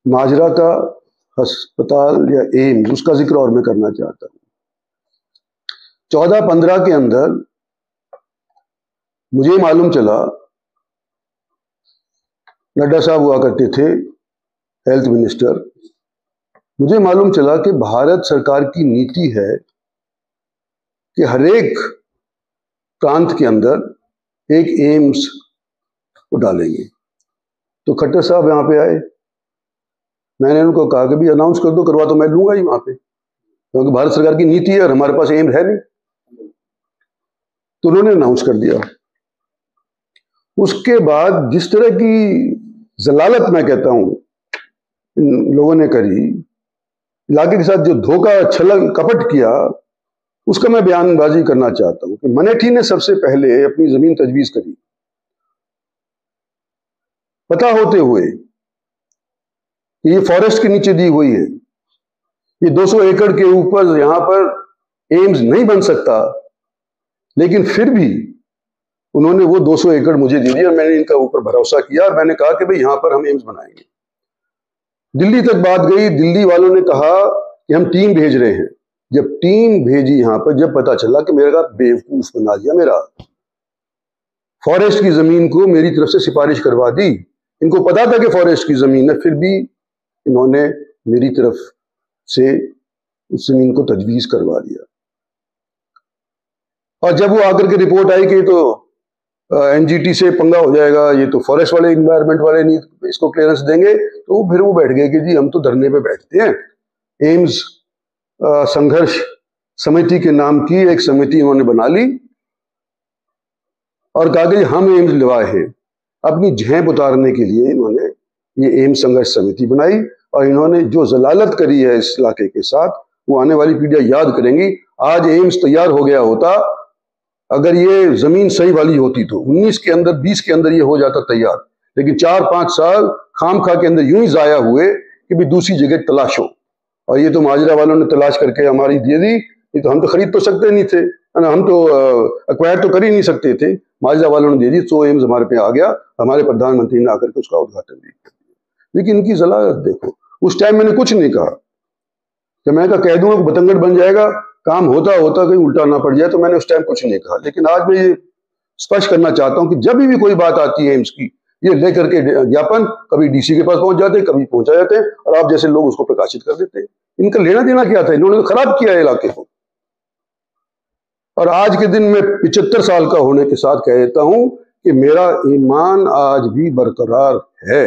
माजरा का अस्पताल या एम्स, उसका जिक्र और मैं करना चाहता हूँ। 14-15 के अंदर मुझे मालूम चला, नड्डा साहब हुआ करते थे हेल्थ मिनिस्टर, मुझे मालूम चला कि भारत सरकार की नीति है कि हर एक प्रांत के अंदर एक एम्स को डालेंगे। तो खट्टर साहब यहाँ पे आए, मैंने उनको कहा कि भी अनाउंस कर दो, करवा तो मैं लूंगा ही वहां पे, क्योंकि भारत सरकार की नीति है और हमारे पास एम्स है नहीं। तो उन्होंने अनाउंस कर दिया। उसके बाद जिस तरह की जलालत मैं कहता हूं इन लोगों ने करी, इलाके के साथ जो धोखा छल कपट किया, उसका मैं बयानबाजी करना चाहता हूं कि मनेठी ने सबसे पहले अपनी जमीन तजवीज करी, पता होते हुए कि ये फॉरेस्ट के नीचे दी हुई है, ये 200 एकड़ के ऊपर यहां पर एम्स नहीं बन सकता, लेकिन फिर भी उन्होंने वो 200 एकड़ मुझे दे दिया। मैंने इनका ऊपर भरोसा किया और मैंने कहा कि भाई यहां पर हम एम्स बनाएंगे। दिल्ली तक बात गई, दिल्ली वालों ने कहा कि हम टीम भेज रहे हैं। जब टीम भेजी यहां पर, जब पता चला कि मेरा बेवकूफ बना दिया, मेरा फॉरेस्ट की जमीन को मेरी तरफ से सिफारिश करवा दी। इनको पता था कि फॉरेस्ट की जमीन है, फिर भी इन्होंने मेरी तरफ से उस जमीन को तजवीज करवा दिया। और जब वो आकर के रिपोर्ट आई कि तो एनजीटी से पंगा हो जाएगा, ये तो फॉरेस्ट वाले इन्वायरमेंट वाले नहीं इसको क्लियरेंस देंगे, तो फिर वो बैठ गए कि जी हम तो धरने पे बैठते हैं। एम्स संघर्ष समिति के नाम की एक समिति उन्होंने बना ली और कहा कि हम एम्स लिवाए हैं। अपनी झेप उतारने के लिए इन्होंने ये एम्स संघर्ष समिति बनाई और इन्होंने जो जलालत करी है इस इलाके के साथ, वो आने वाली पीढ़ियां याद करेंगी। आज एम्स तैयार हो गया होता, अगर ये जमीन सही वाली होती तो 19 के अंदर 20 के अंदर ये हो जाता तैयार, लेकिन 4-5 साल खामखा के अंदर यूं ही जाया हुए कि भी दूसरी जगह तलाशो। और ये तो माजरा वालों ने तलाश करके हमारी दे दी, ये तो हम तो खरीद तो सकते नहीं थे, हम तो एक्वायर तो कर ही नहीं सकते थे, माजरा वालों ने दे दी। तो एम्स हमारे पे आ गया, हमारे प्रधानमंत्री ने आकर के उसका उद्घाटन भी कर दिया। लेकिन इनकी जलालत देखो, उस टाइम मैंने कुछ नहीं कहा कि मैं कह दूंगा बतंगड़ बन जाएगा, काम होता होता कहीं उल्टा ना पड़ जाए, तो मैंने उस टाइम कुछ नहीं कहा। लेकिन आज मैं ये स्पष्ट करना चाहता हूं कि जब भी कोई बात आती है एम्स की, ये लेकर के ज्ञापन कभी डीसी के पास पहुंच जाते हैं, कभी पहुंचा जाते हैं और आप जैसे लोग उसको प्रकाशित कर देते हैं। इनका लेना देना क्या था? इन्होंने तो खराब किया है इलाके को। और आज के दिन में 75 साल का होने के साथ कह देता हूं कि मेरा ईमान आज भी बरकरार है,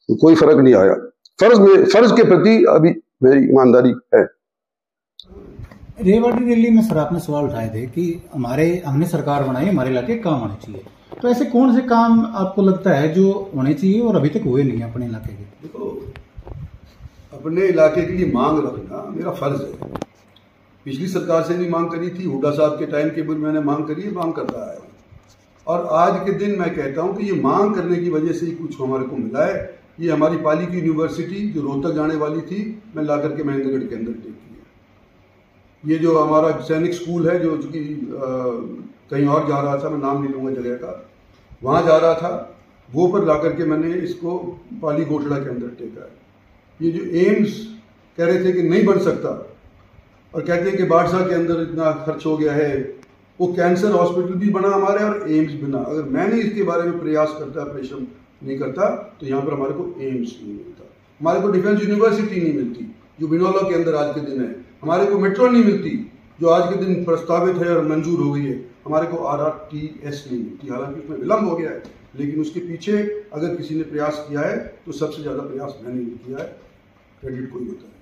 तो कोई फर्क नहीं आया। फर्ज के प्रति अभी मेरी ईमानदारी है। रेवाड़ी रैली में सर आपने सवाल उठाए थे कि हमने सरकार बनाई, हमारे इलाके काम आने चाहिए, तो ऐसे कौन से काम आपको लगता है जो होने चाहिए और अभी तक हुए नहीं अपने इलाके के? देखो, अपने इलाके के लिए मांग रखना मेरा फर्ज है। पिछली सरकार से भी मांग करी थी, हुड्डा साहब के टाइम के भी मैंने मांग करी है, मांग करता है। और आज के दिन मैं कहता हूं कि ये मांग करने की वजह से ही कुछ हमारे को मिला है। ये हमारी पाली की यूनिवर्सिटी जो रोहतक जाने वाली थी, मैं ला करके महेंद्रगढ़ के अंदर टेक किया। ये जो हमारा सैनिक स्कूल है जो कि कहीं और जा रहा था, मैं नाम नहीं लूंगा जगह का, वहां जा रहा था, वो पर ला करके मैंने इसको पाली गोठड़ा के अंदर टेका है। ये जो एम्स कह रहे थे कि नहीं बन सकता और कहते हैं कि बादशाह के अंदर इतना खर्च हो गया है, वो कैंसर हॉस्पिटल भी बना हमारे और एम्स बना। अगर मैं नहीं इसके बारे में प्रयास करता, परिश्रम नहीं करता, तो यहाँ पर हमारे को एम्स नहीं मिलता, हमारे को डिफेंस यूनिवर्सिटी नहीं मिलती जो बिनौला के अंदर आज के दिन है, हमारे को मेट्रो नहीं मिलती जो आज के दिन प्रस्तावित है और मंजूर हो गई है, हमारे को RRTS नहीं मिलती। हालांकि उसमें विलम्ब हो गया है, लेकिन उसके पीछे अगर किसी ने प्रयास किया है तो सबसे ज्यादा प्रयास मैंने किया है, क्रेडिट कोई होता है।